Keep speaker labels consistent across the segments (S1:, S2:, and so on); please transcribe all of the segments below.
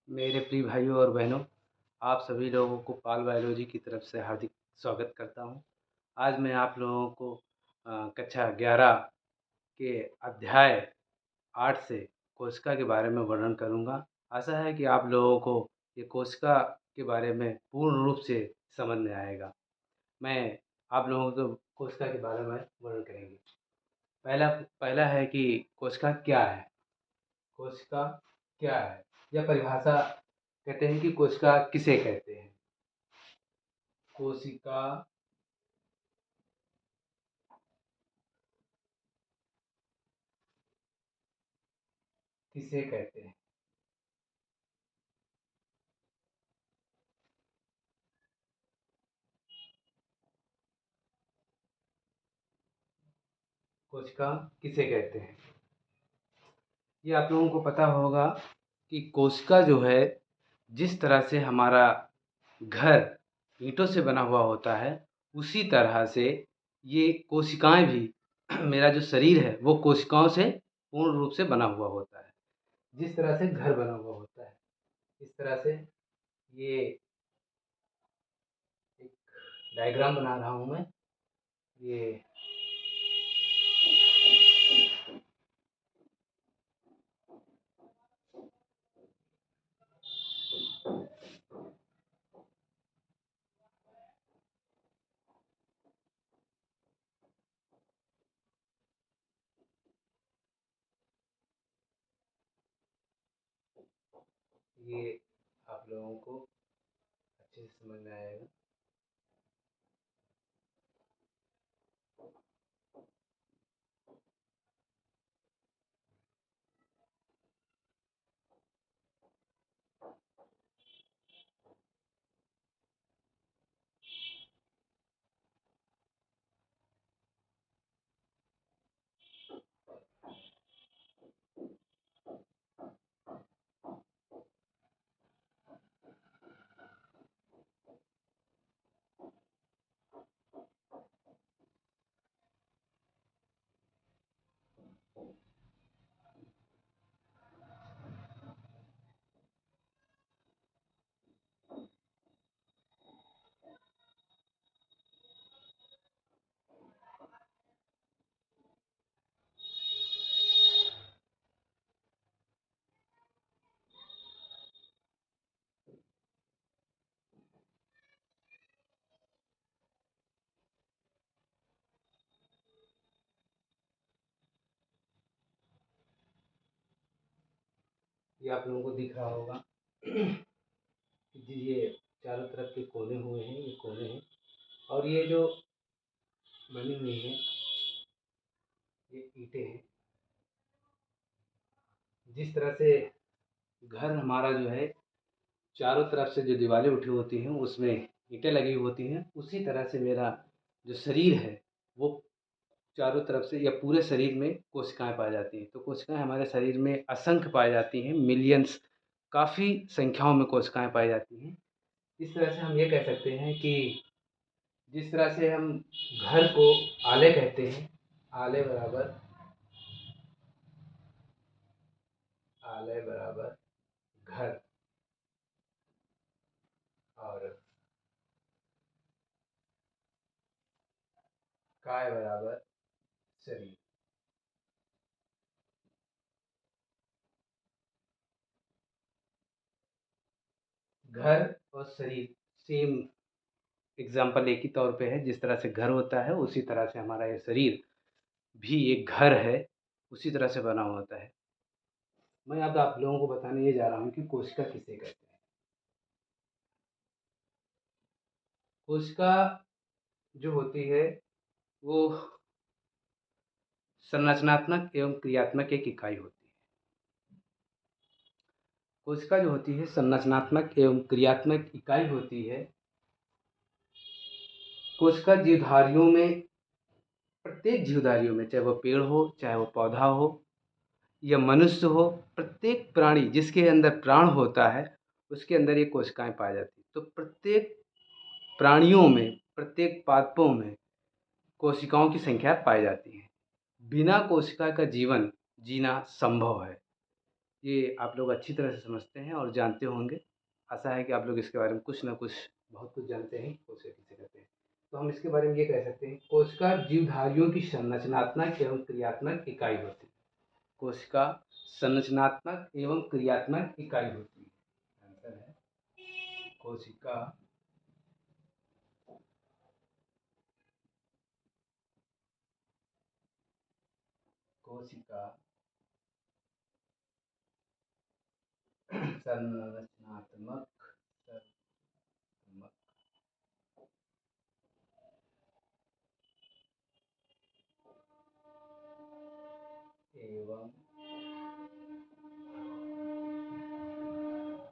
S1: मेरे प्रिय भाइयों और बहनों, आप सभी लोगों को पाल बायोलॉजी की तरफ से हार्दिक स्वागत करता हूँ। आज मैं आप लोगों को कक्षा 11 के अध्याय 8 से कोशिका के बारे में वर्णन करूँगा। आशा है कि आप लोगों को ये कोशिका के बारे में पूर्ण रूप से समझ में आएगा। मैं आप लोगों को कोशिका के बारे में वर्णन करेंगे। पहला पहला है कि कोशिका क्या है? कोशिका क्या है? यह परिभाषा कहते हैं कि कोशिका किसे कहते हैं? कोशिका किसे कहते हैं? कोशिका किसे कहते हैं? ये आप लोगों को पता होगा कि कोशिका जो है, जिस तरह से हमारा घर ईंटों से बना हुआ होता है, उसी तरह से ये कोशिकाएं भी मेरा जो शरीर है वो कोशिकाओं से पूर्ण रूप से बना हुआ होता है। जिस तरह से घर बना हुआ होता है, इस तरह से ये एक डायग्राम बना रहा हूँ मैं। ये ये आप लोगों को अच्छे से समझ में आएगा। ये आप लोगों को दिख रहा होगा कि ये चारों तरफ के कोने हुए हैं, ये कोने हैं और ये जो बनी हुई है ये ईंटें हैं। जिस तरह से घर हमारा जो है चारों तरफ से जो दीवारें उठी होती हैं उसमें ईंटें लगी होती हैं, उसी तरह से मेरा जो शरीर है वो चारों तरफ से या पूरे शरीर में कोशिकाएं पाई जाती हैं। तो कोशिकाएं हमारे शरीर में असंख्य पाई जाती हैं, मिलियंस, काफ़ी संख्याओं में कोशिकाएं पाई जाती हैं। इस तरह से हम ये कह सकते हैं कि जिस तरह से हम घर को आले कहते हैं, आले बराबर आलय बराबर घर और काय बराबर शरीर। घर और शरीर सेम एग्जाम्पल एक ही तौर पे है। जिस तरह से घर होता है उसी तरह से हमारा ये शरीर भी एक घर है, उसी तरह से बना हुआ होता है। मैं अब आप लोगों को बताने ये जा रहा हूँ कि कोशिका किसे कहते हैं। कोशिका जो होती है वो संरचनात्मक एवं क्रियात्मक एक इकाई होती है। कोशिका जो होती है संरचनात्मक एवं क्रियात्मक इकाई होती है। कोशिका जीवधारियों में, प्रत्येक जीवधारियों में, चाहे वो पेड़ हो, चाहे वो पौधा हो या मनुष्य हो, प्रत्येक प्राणी जिसके अंदर प्राण होता है उसके अंदर ये कोशिकाएं पाई जाती हैं। तो प्रत्येक प्राणियों में, प्रत्येक पादपों में कोशिकाओं की संख्या पाई जाती है। बिना कोशिका का जीवन जीना संभव है। ये आप लोग अच्छी तरह से समझते हैं और जानते होंगे। आशा है कि आप लोग इसके बारे में कुछ न कुछ बहुत कुछ जानते हैं कि कोशिका किसे कहते हैं। तो हम इसके बारे में ये कह सकते हैं, कोशिका जीवधारियों की संरचनात्मक एवं क्रियात्मक इकाई होती है। कोशिका संरचनात्मक एवं क्रियात्मक इकाई होती है। आंसर है कोशिका कोशिका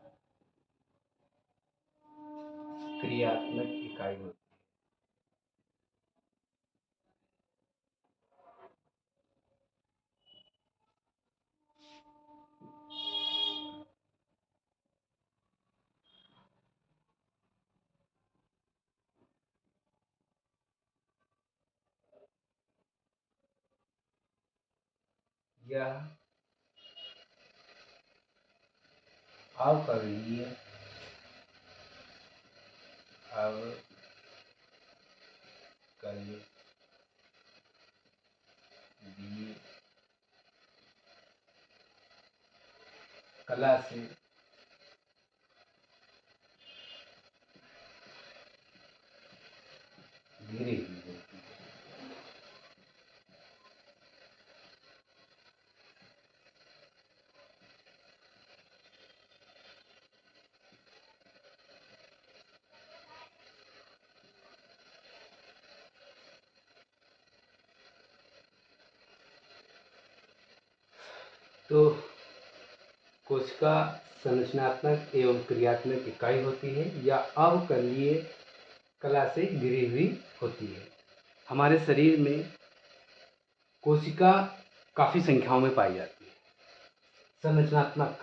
S1: संरचनात्मक एवं क्रियात्मक इकाई होती है। यह अवकरीय कला से घिरी हुई होती है। तो कोशिका संरचनात्मक एवं क्रियात्मक इकाई होती है या अवकरीय कला से घिरी हुई होती है। हमारे शरीर में कोशिका काफ़ी संख्याओं में पाई जाती है। संरचनात्मक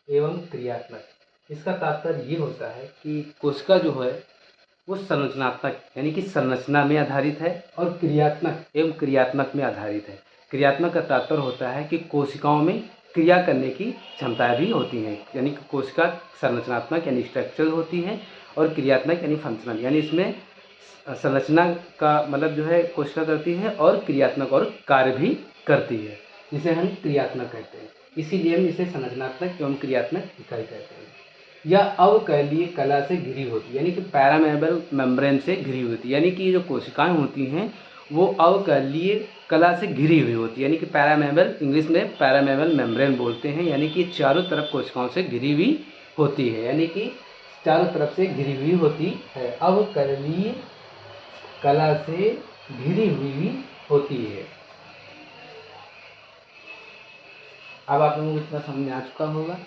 S1: एवं क्रियात्मक, इसका तात्पर्य ये होता है कि कोशिका जो है वो संरचनात्मक यानी कि संरचना में आधारित है और क्रियात्मक एवं क्रियात्मक में आधारित है। क्रियात्मक का तात्पर्य होता है कि कोशिकाओं में क्रिया करने की क्षमताएं भी होती हैं, यानी कि कोशिका संरचनात्मक यानी स्ट्रक्चरल होती है और क्रियात्मक यानी फंक्शनल, यानी इसमें संरचना का मतलब जो है कोशिका करती है और क्रियात्मक और कार्य भी करती है, जिसे हम क्रियात्मक कहते हैं। इसीलिए हम इसे संरचनात्मक एवं क्रियात्मक इकाई कहते हैं। यह अवकलीय कला से घिरी होती है, यानी कि पैरामेम्ब्रेन मेम्ब्रेन से घिरी होती है, यानी कि जो कोशिकाएं होती हैं वो अवकलीय कला से घिरी हुई होती है, यानी कि पैरामेम्ब्रेन, इंग्लिश में पैरामेम्ब्रेन मेम्ब्रेन बोलते हैं, यानी कि चारों तरफ कोशिकाओं से घिरी हुई होती है, यानी कि चारों तरफ से घिरी हुई होती है। अवकलीय कला से घिरी हुई होती है। अब आप लोगों को इतना समझ में आ चुका होगा।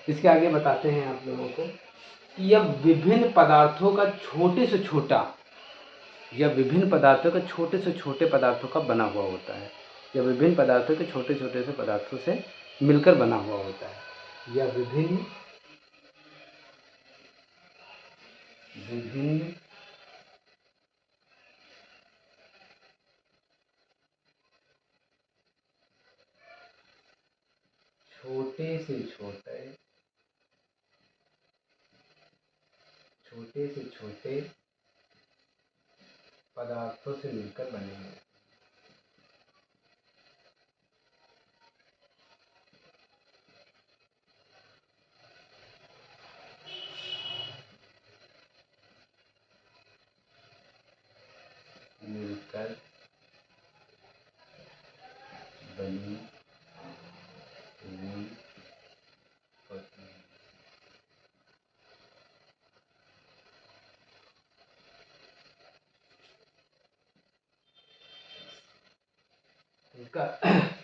S1: इसके आगे बताते हैं आप लोगों को कि यह विभिन्न पदार्थों का छोटे से छोटा यह विभिन्न पदार्थों के छोटे से छोटे पदार्थों का बना हुआ होता है। यह विभिन्न पदार्थों के छोटे छोटे से पदार्थों से मिलकर बना हुआ होता है। यह विभिन्न विभिन्न छोटे से छोटे पदार्थों से मिलकर बने हैं। मिलकर बनी हुई होती है। इनका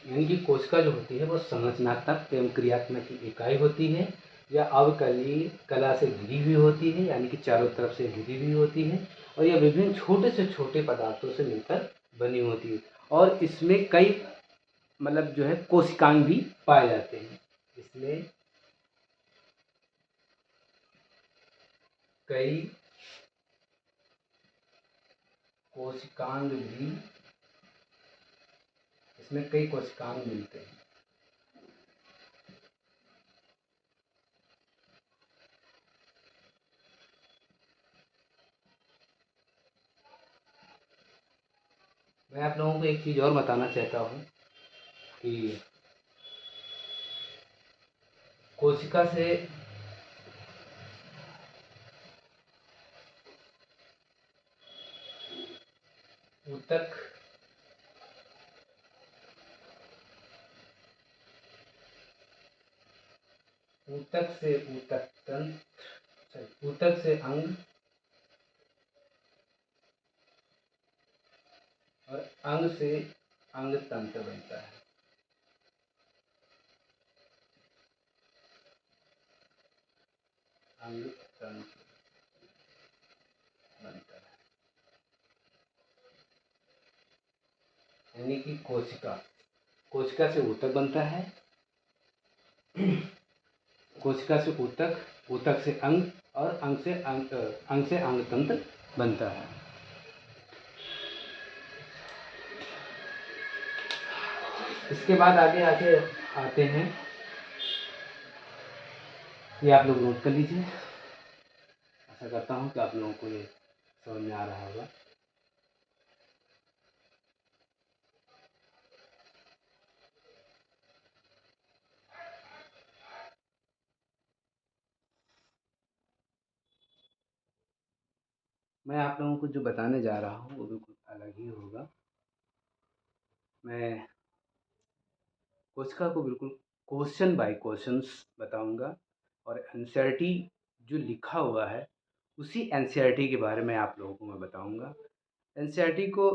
S1: यानी कि कोशिका जो होती है वो संरचनात्मक एवं क्रियात्मक की इकाई होती है या अवकलीय कला से घिरी हुई होती है, यानी कि चारों तरफ से घिरी हुई होती है, और यह विभिन्न छोटे से छोटे पदार्थों से मिलकर बनी होती है, और इसमें कई मतलब जो है कोशिकांग भी पाए जाते हैं। इसमें कई कोशिकांग भी इसमें कई कोशिकांग मिलते हैं। मैं आप लोगों को एक चीज़ और बताना चाहता हूँ कि कोशिका से ऊतक, ऊतक से ऊतक तंत्र, ऊतक से अंग और अंग से अंग तंत्र बनता है। अंग तंत्र बनता है, यानी कि कोशिका, कोशिका से ऊतक बनता है, कोशिका से ऊतक, ऊतक से अंग और अंग से अंग से अंग तंत्र बनता है। इसके बाद आगे आगे आते हैं, ये आप लोग नोट कर लीजिए। आशा करता हूँ कि आप लोगों को ये समझ में आ रहा होगा। मैं आप लोगों को जो बताने जा रहा हूँ वो बिल्कुल अलग ही होगा। मैं कोशिका को बिल्कुल क्वेश्चन बाय क्वेश्चंस बताऊंगा और एनसीईआरटी जो लिखा हुआ है उसी एनसीईआरटी के बारे में आप लोगों को मैं बताऊंगा। एनसीईआरटी को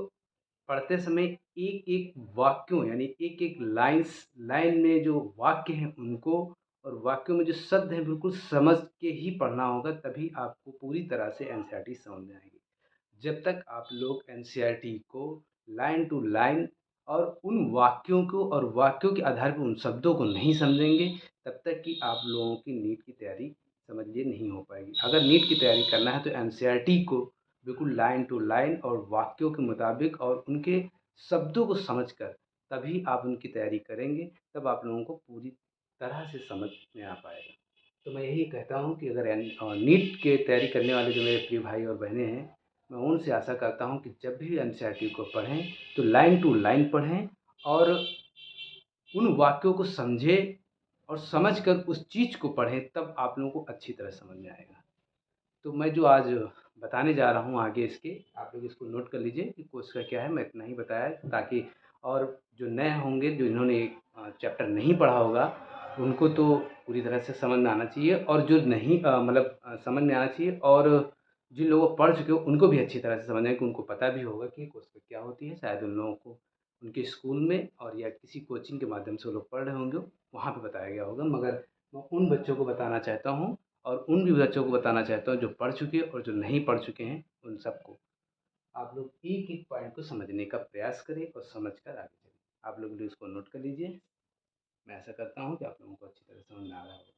S1: पढ़ते समय एक एक वाक्यों यानी एक एक लाइन में जो वाक्य हैं उनको और वाक्यों में जो शब्द हैं बिल्कुल समझ के ही पढ़ना होगा, तभी आपको पूरी तरह से एनसीईआरटी समझ में आएगी। जब तक आप लोग एनसीईआरटी को लाइन टू लाइन और उन वाक्यों को और वाक्यों के आधार पर उन शब्दों को नहीं समझेंगे, तब तक कि आप लोगों की नीट की तैयारी समझिए नहीं हो पाएगी। अगर नीट की तैयारी करना है तो एनसीईआरटी को बिल्कुल लाइन टू लाइन और वाक्यों के मुताबिक और उनके शब्दों को समझकर तभी आप उनकी तैयारी करेंगे, तब आप लोगों को पूरी तरह से समझ में आ पाएगा। तो मैं यही कहता हूँ कि अगर नीट की तैयारी करने वाले जो मेरे प्रिय भाई और बहनें हैं, मैं उनसे आशा करता हूँ कि जब भी एनसीईआरटी को पढ़ें तो लाइन टू लाइन पढ़ें और उन वाक्यों को समझें और समझकर उस चीज़ को पढ़ें, तब आप लोगों को अच्छी तरह समझ में आएगा। तो मैं जो आज बताने जा रहा हूँ आगे इसके, आप लोग इसको नोट कर लीजिए कि कोशिका क्या है। मैं इतना ही बताया ताकि और जो नए होंगे, जो इन्होंने चैप्टर नहीं पढ़ा होगा, उनको तो पूरी तरह से समझ में आना चाहिए और जो नहीं समझ में आना चाहिए और जिन लोगों को पढ़ चुके हो उनको भी अच्छी तरह से समझना है कि उनको पता भी होगा कि कोशिका क्या होती है। शायद उन लोगों को उनके स्कूल में और या किसी कोचिंग के माध्यम से वो लोग पढ़ रहे होंगे, वहाँ पे बताया गया होगा। मगर मैं उन बच्चों को बताना चाहता हूँ और उन भी बच्चों को बताना चाहता हूँ जो पढ़ चुके हैं और जो नहीं पढ़ चुके हैं, उन सबको आप लोग एक एक पॉइंट को समझने का प्रयास करें और समझकर आगे चलें। आप लोग भी इसको नोट कर लीजिए। मैं ऐसा करता हूँ कि आप लोगों को अच्छी तरह समझ में आ रहा होगा।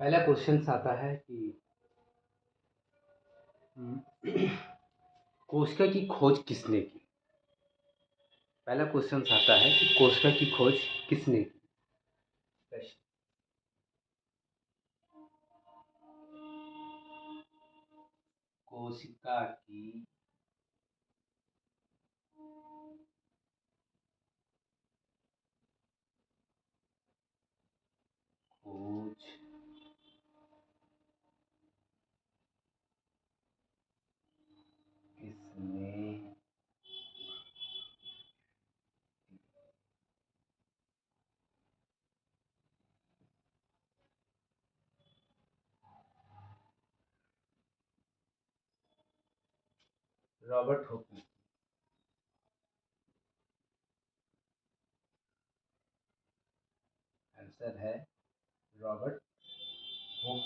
S1: पहला क्वेश्चन आता है कि कोशिका की खोज किसने की। पहला क्वेश्चन आता है कि कोशिका की खोज किसने की। प्रश्न, कोशिका की खोज किसने रॉबर्ट हुक ने। आंसर है रॉबर्ट हुक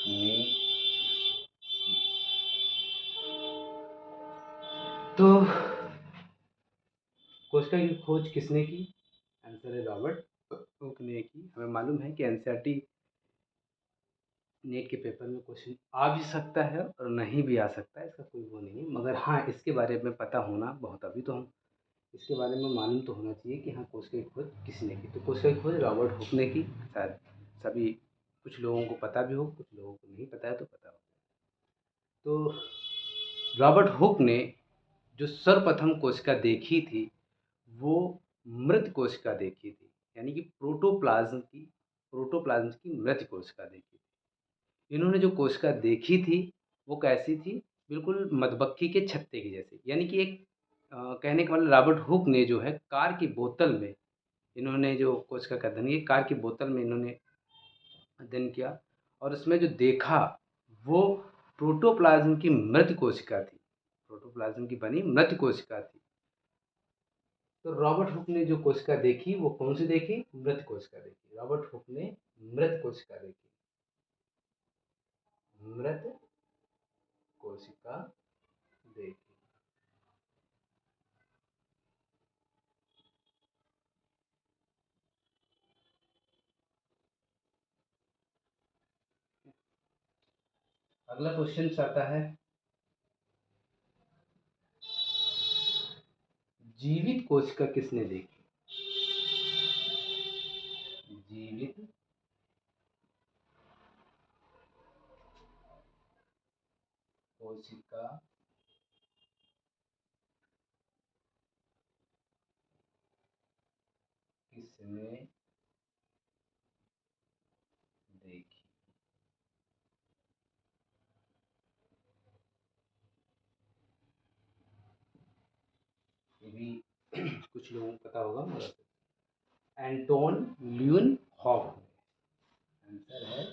S1: ने। तो कोशिका की खोज किसने की? आंसर है रॉबर्ट हुक ने की। हमें मालूम है कि एनसीईआरटी नेट के पेपर में क्वेश्चन आ भी सकता है और नहीं भी आ सकता है, इसका कोई वो नहीं है, मगर हाँ इसके बारे में पता होना बहुत, अभी तो हम इसके बारे में मालूम तो होना चाहिए कि हाँ कोशिका की खोज किसने की। तो कोशिका की खोज रॉबर्ट हुक ने की। शायद सभी कुछ लोगों को पता भी हो, कुछ लोगों को नहीं पता है तो पता हो। तो रॉबर्ट हुक ने जो सर्वप्रथम कोशिका देखी थी वो मृत कोशिका देखी थी, यानी कि प्रोटोप्लाज्म की मृत कोशिका देखी थी। इन्होंने जो कोशिका देखी थी वो कैसी थी? बिल्कुल मधुमक्खी के छत्ते की जैसी, यानी कि एक कहने का मतलब रॉबर्ट हुक ने जो है कार की बोतल में इन्होंने जो कोशिका का अध्ययन किया, कार की बोतल में इन्होंने अध्ययन किया और उसमें जो देखा वो प्रोटोप्लाज्म की मृत कोशिका थी, प्रोटोप्लाज्म की बनी मृत कोशिका थी। तो रॉबर्ट हुक ने जो कोशिका देखी वो कौन सी देखी? मृत कोशिका देखी। रॉबर्ट हुक ने मृत कोशिका देखी, मृत कोशिका देखी। अगला क्वेश्चन आता है, जीवित कोशिका किसने देखी? जीवित कोशिका किसने देखी? ये भी कुछ लोगों को पता होगा, मगर एंटोन ल्यून हॉक। आंसर है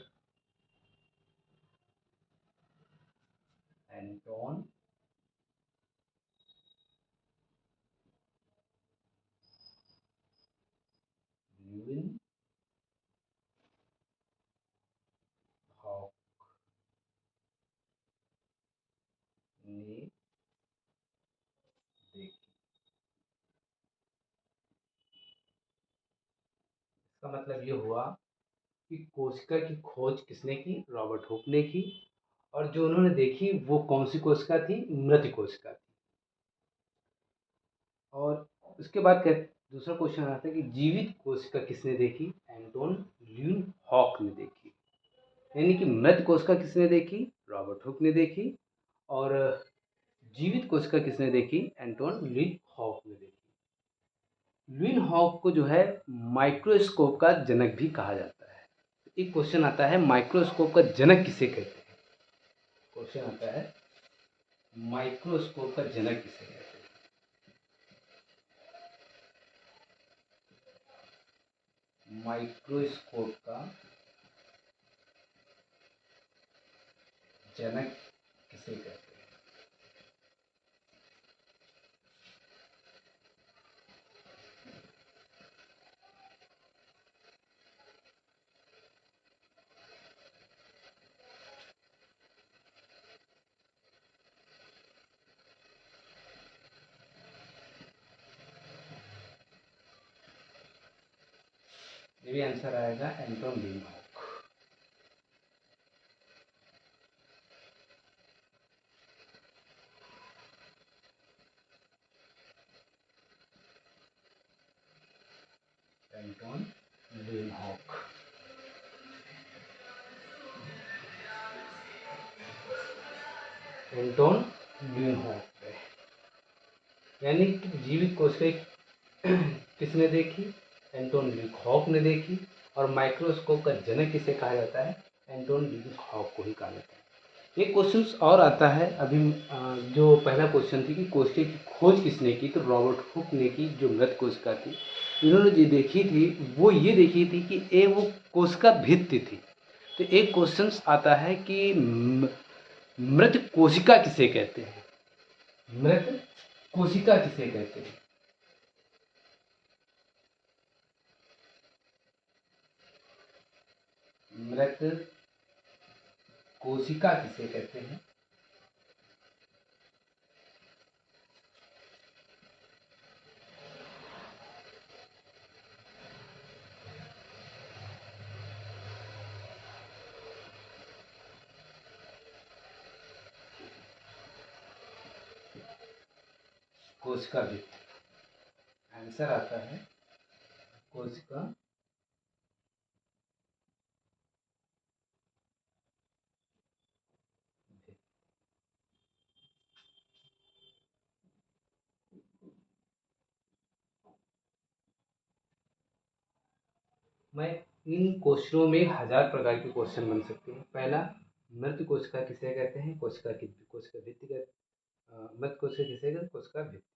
S1: एंटोन ल्यून हॉक ने देखी। इसका मतलब ये हुआ कि कोशिका की खोज किसने की? रॉबर्ट हुक ने की। और जो उन्होंने देखी वो कौन सी कोशिका थी? मृत कोशिका थी। और उसके बाद दूसरा क्वेश्चन आता है कि जीवित कोशिका किसने देखी? एंटोन ल्यून हॉक ने देखी। यानी कि मृत कोशिका किसने देखी? रॉबर्ट हुक ने देखी। और जीवित कोशिका किसने देखी? एंटोन ल्यून हॉक ने देखी। ल्यून हॉक को जो है माइक्रोस्कोप का जनक भी कहा जाता है। एक क्वेश्चन आता है, माइक्रोस्कोप का जनक किसे कहते हैं? क्वेश्चन आता है, माइक्रोस्कोप का जनक किसे कहते हैं? माइक्रोस्कोप का जनक किसे कहते हैं? ये भी आंसर आएगा एंटोन ल्यून हॉक। एंटोन ल्यूनहॉक। एंटोन ल्यूनहॉक, यानी कि जीवित कोशिकाएं किसने देखी? एंटोन ल्यूनहॉक ने देखी। और माइक्रोस्कोप का जनक किसे कहा जाता है? एंटोन ल्यूनहॉक को ही कहा जाता है। एक क्वेश्चन और आता है अभी, जो पहला क्वेश्चन थी कि कोशिका की खोज किसने की, तो रॉबर्ट हुक ने की, जो मृत कोशिका थी। इन्होंने जो देखी थी वो ये देखी थी कि वो कोशिका भित्ति थी। तो एक क्वेश्चन आता है कि मृत कोशिका किसे कहते हैं? मृत कोशिका किसे कहते हैं? मृत कोशिका किसे कहते हैं? कोशिका भित्ति। आंसर आता है कोशिका भित्ति। मैं इन क्वेश्चनों में 1000 प्रकार के क्वेश्चन बन सकते हैं। पहला, मृत कोशिका किसे कहते हैं? कोशिका भित्ति का मृत कोशिका किसे कहते हैं? कोशिका भित्ति।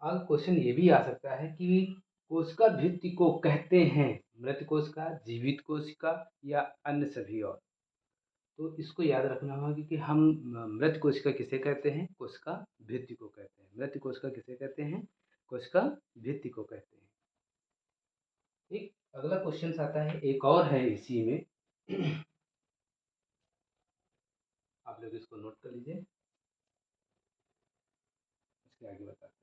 S1: अब क्वेश्चन ये भी आ सकता है कि कोशिका भित्ति को कहते हैं मृत कोशिका, जीवित कोशिका या अन्य सभी और। तो इसको याद रखना होगा कि हम मृत कोशिका किसे कहते हैं? कोशिका भित्ति को कहते हैं। मृत कोशिका किसे कहते हैं? कोशिका भित्ति को कहते हैं। एक अगला क्वेश्चन आता है, एक और है इसी में। आप लोग इसको नोट कर लीजिए, इसके आगे बताते हैं।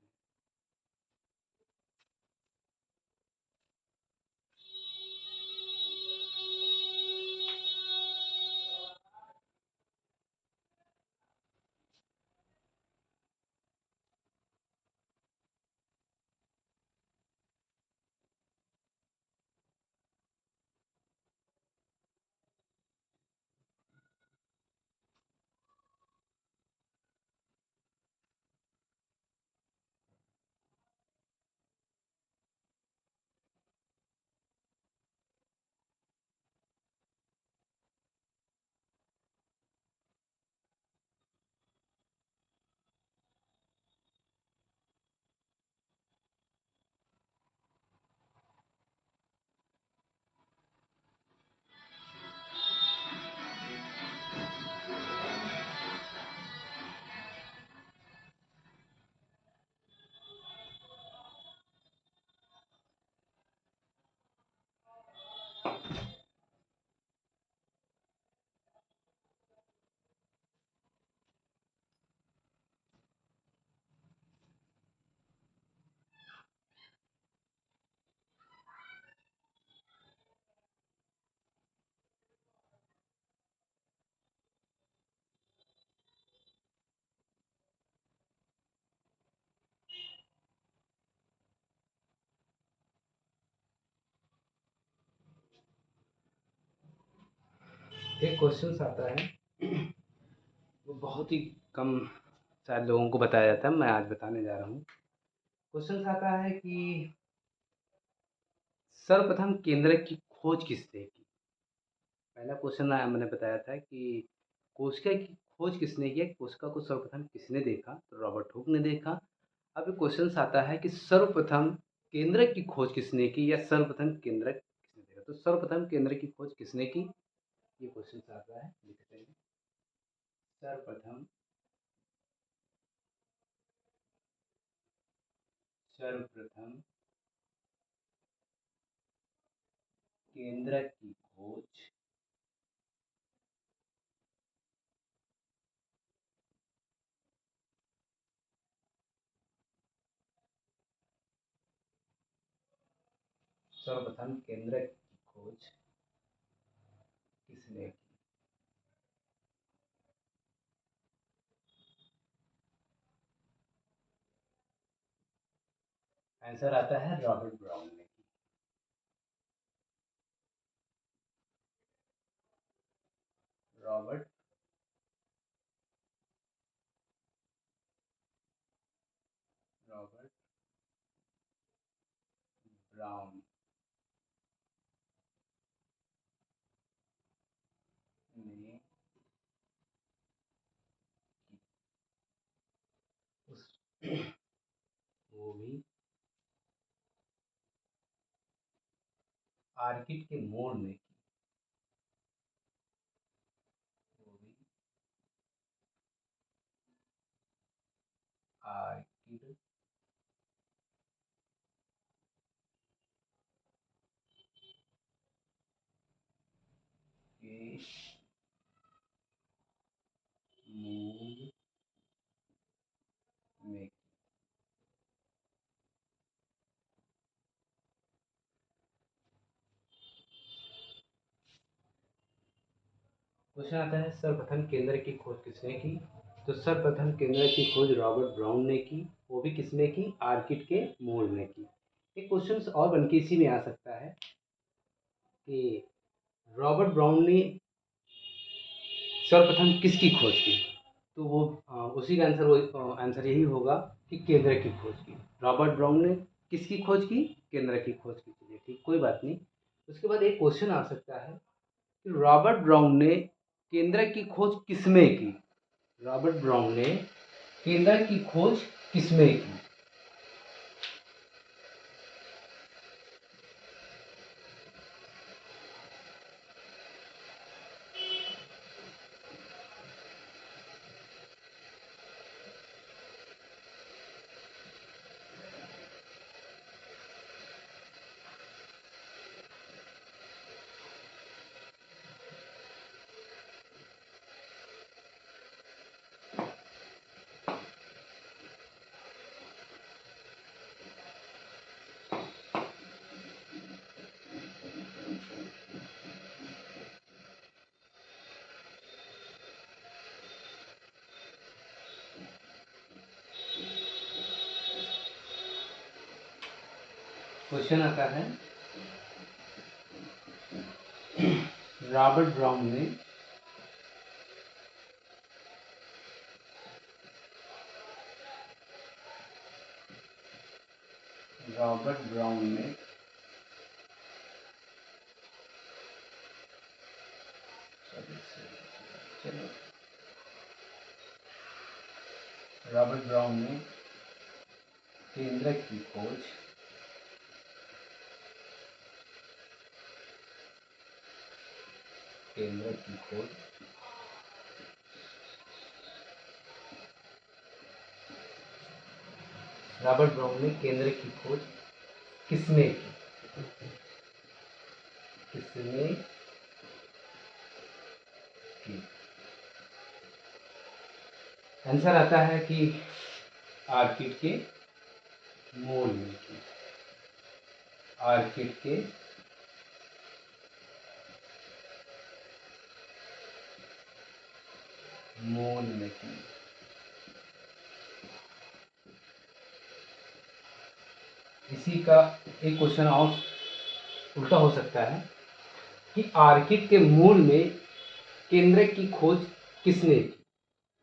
S1: एक क्वेश्चन आता है, वो बहुत ही कम शायद लोगों को बताया जाता है, मैं आज बताने जा रहा हूँ। क्वेश्चन आता है कि सर्वप्रथम केंद्रक की खोज किसने की? पहला क्वेश्चन मैंने बताया था कि कोशिका की खोज किसने की? कोशिका को सर्वप्रथम किसने देखा? तो रॉबर्ट हुक ने देखा। अब क्वेश्चन आता है कि सर्वप्रथम केंद्रक की खोज किसने की, या सर्वप्रथम केंद्रक किसने देखा? तो सर्वप्रथम केंद्रक की खोज किसने की, ये क्वेश्चन आता है, लिखते हैं। सर्वप्रथम सर्वप्रथम केंद्रक की खोज सर्वप्रथम केंद्रक की खोज किसने की? आंसर आता है रॉबर्ट ब्राउन ने की। रॉबर्ट रॉबर्ट ब्राउन ने उस मूवी आर्किड के मोड़ में की। मूवी आर्किड के मोड़ में। क्वेश्चन आता है सर्वप्रथम केंद्र की खोज किसने की। तो सर्वप्रथम केंद्र की खोज रॉबर्ट ब्राउन ने की, वो भी किसने की, आर्किड के मोल में की। एक क्वेश्चन और बनके इसी में आ सकता है कि रॉबर्ट ब्राउन ने सर्वप्रथम किसकी खोज की। तो वो उसी का आंसर वो आंसर यही होगा कि केंद्र की खोज की। रॉबर्ट ब्राउन ने किसकी खोज की, केंद्र की खोज की। चलिए ठीक, कोई बात नहीं। उसके बाद एक क्वेश्चन आ सकता है कि रॉबर्ट ब्राउन ने केंद्र की खोज किसमें की। रॉबर्ट ब्राउन ने केंद्र की खोज किसमें की। क्वेश्चन आता है रॉबर्ट ब्राउन ने रॉबर्ट ब्राउन ने चलो रॉबर्ट ब्राउन ने केंद्र की खोज केंद्र की खोज रॉबर्ट ब्राउन ने केंद्र की खोज किसने की। किसने की। आंसर आता है कि आर्किड के मोल में की। आर्किड के मोल में की। इसी का एक क्वेश्चन और उल्टा हो सकता है कि आर्किड के मूल में केंद्र की खोज किसने की।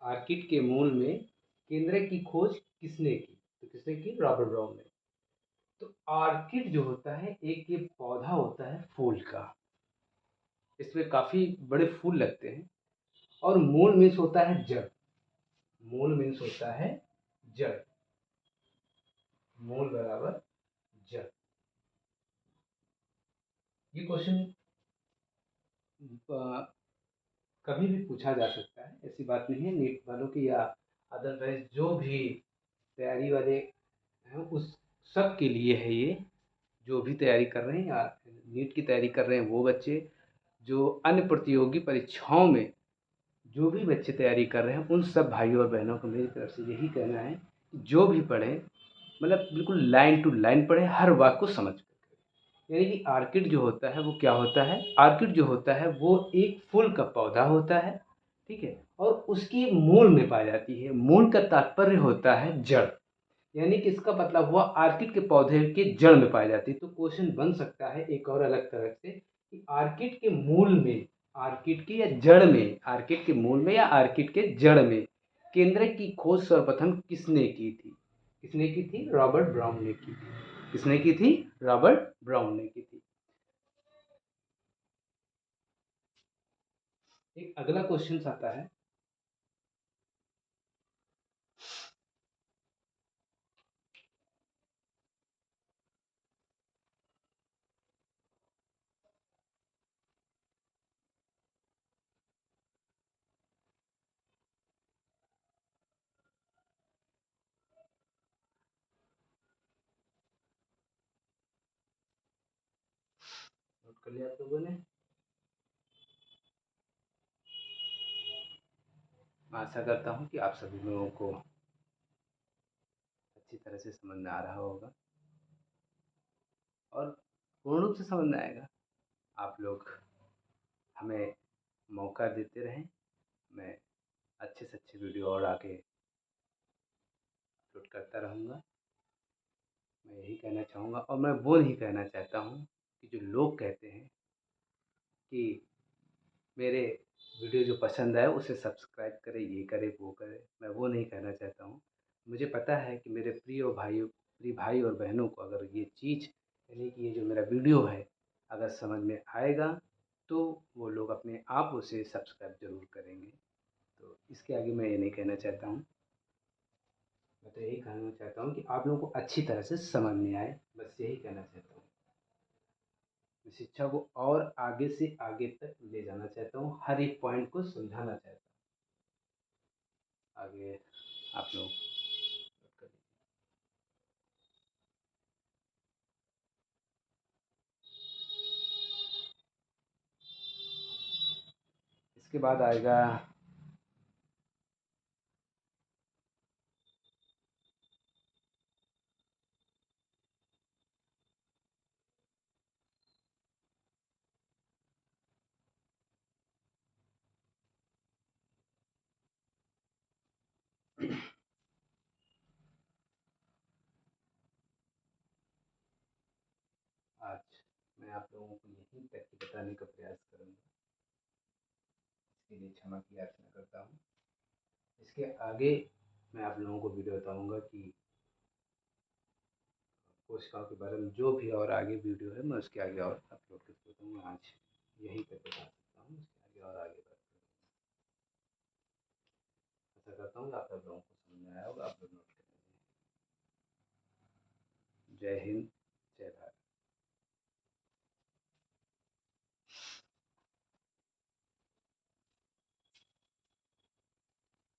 S1: आर्किड के मूल में केंद्र की खोज किसने की। तो किसने की, रॉबर्ट ब्राउन ने। तो आर्किड जो होता है एक ये पौधा होता है फूल का, इसमें काफी बड़े फूल लगते हैं। और मूल मीन्स होता है जड़। मूल मीन्स होता है जड़। मूल बराबर जड़। ये क्वेश्चन कभी भी पूछा जा सकता है, ऐसी बात नहीं है। नीट वालों की या अदरवाइज जो भी तैयारी वाले हैं उस सब के लिए है ये। जो भी तैयारी कर रहे हैं या नीट की तैयारी कर रहे हैं वो बच्चे, जो अन्य प्रतियोगी परीक्षाओं में जो भी बच्चे तैयारी कर रहे हैं, उन सब भाइयों और बहनों को मेरी तरफ से यही कहना है कि जो भी पढ़ें मतलब बिल्कुल लाइन टू लाइन पढ़ें, हर वाक को समझ कर। यानी कि आर्किड जो होता है वो क्या होता है, आर्किड जो होता है वो एक फूल का पौधा होता है, ठीक है। और उसकी मूल में पाई जाती है। मूल का तात्पर्य होता है जड़। यानी कि इसका मतलब हुआ ऑर्किड के पौधे के जड़ में पाई जाती है। तो क्वेश्चन बन सकता है एक और अलग तरह से कि ऑर्किड के मूल में, ऑर्किड की या जड़ में, ऑर्किड के मूल में या ऑर्किड के जड़ में केंद्रक की खोज सर्वप्रथम किसने की थी? किसने की थी? रॉबर्ट ब्राउन ने की थी। किसने की थी? रॉबर्ट ब्राउन ने की थी। एक अगला क्वेश्चन आता है, नोट कर लिया आप लोगों ने? मैं आशा करता हूँ कि आप सभी लोगों को अच्छी तरह से समझ में आ रहा होगा और पूर्ण रूप से समझ में आएगा। आप लोग हमें मौका देते रहें, मैं अच्छे से अच्छे वीडियो और आगे अपलोड करता रहूँगा। मैं यही कहना चाहूँगा और मैं वो नहीं कहना चाहता हूँ कि जो लोग कहते हैं कि मेरे वीडियो जो पसंद आए उसे सब्सक्राइब करें, ये करें, वो करें। मैं वो नहीं कहना चाहता हूँ। मुझे पता है कि मेरे प्रिय भाई और बहनों को अगर ये चीज़, यानी कि ये जो मेरा वीडियो है अगर समझ में आएगा तो वो लोग अपने आप उसे सब्सक्राइब ज़रूर करेंगे। तो इसके आगे मैं ये नहीं कहना चाहता हूँ। मैं तो यही कहना चाहता हूँ कि आप लोगों को अच्छी तरह से समझ में आए, बस यही कहना चाहता हूँ। मैं शिक्षा को और आगे से आगे तक ले जाना चाहता हूँ, हर एक पॉइंट को समझाना चाहता हूँ। आगे आप लोग नोट करिए। इसके बाद आएगा आज मैं आप लोगों को यहीं तक ही बताने का प्रयास करूँगा। इसके लिए क्षमा की याचना करता हूँ। इसके आगे मैं आप लोगों को वीडियो बताऊँगा कि कोशिकाओं के बारे में जो भी और आगे वीडियो है मैं उसके आगे और अपलोड कर देता हूँ। आज यहीं तक बता सकता हूँ, उसके आगे और आगे बात करूँगा। आशा करता हूँ आप सब लोगों को समझ में आया होगा। आप लोग नोट करेंगे। जय हिंद, जय भारत।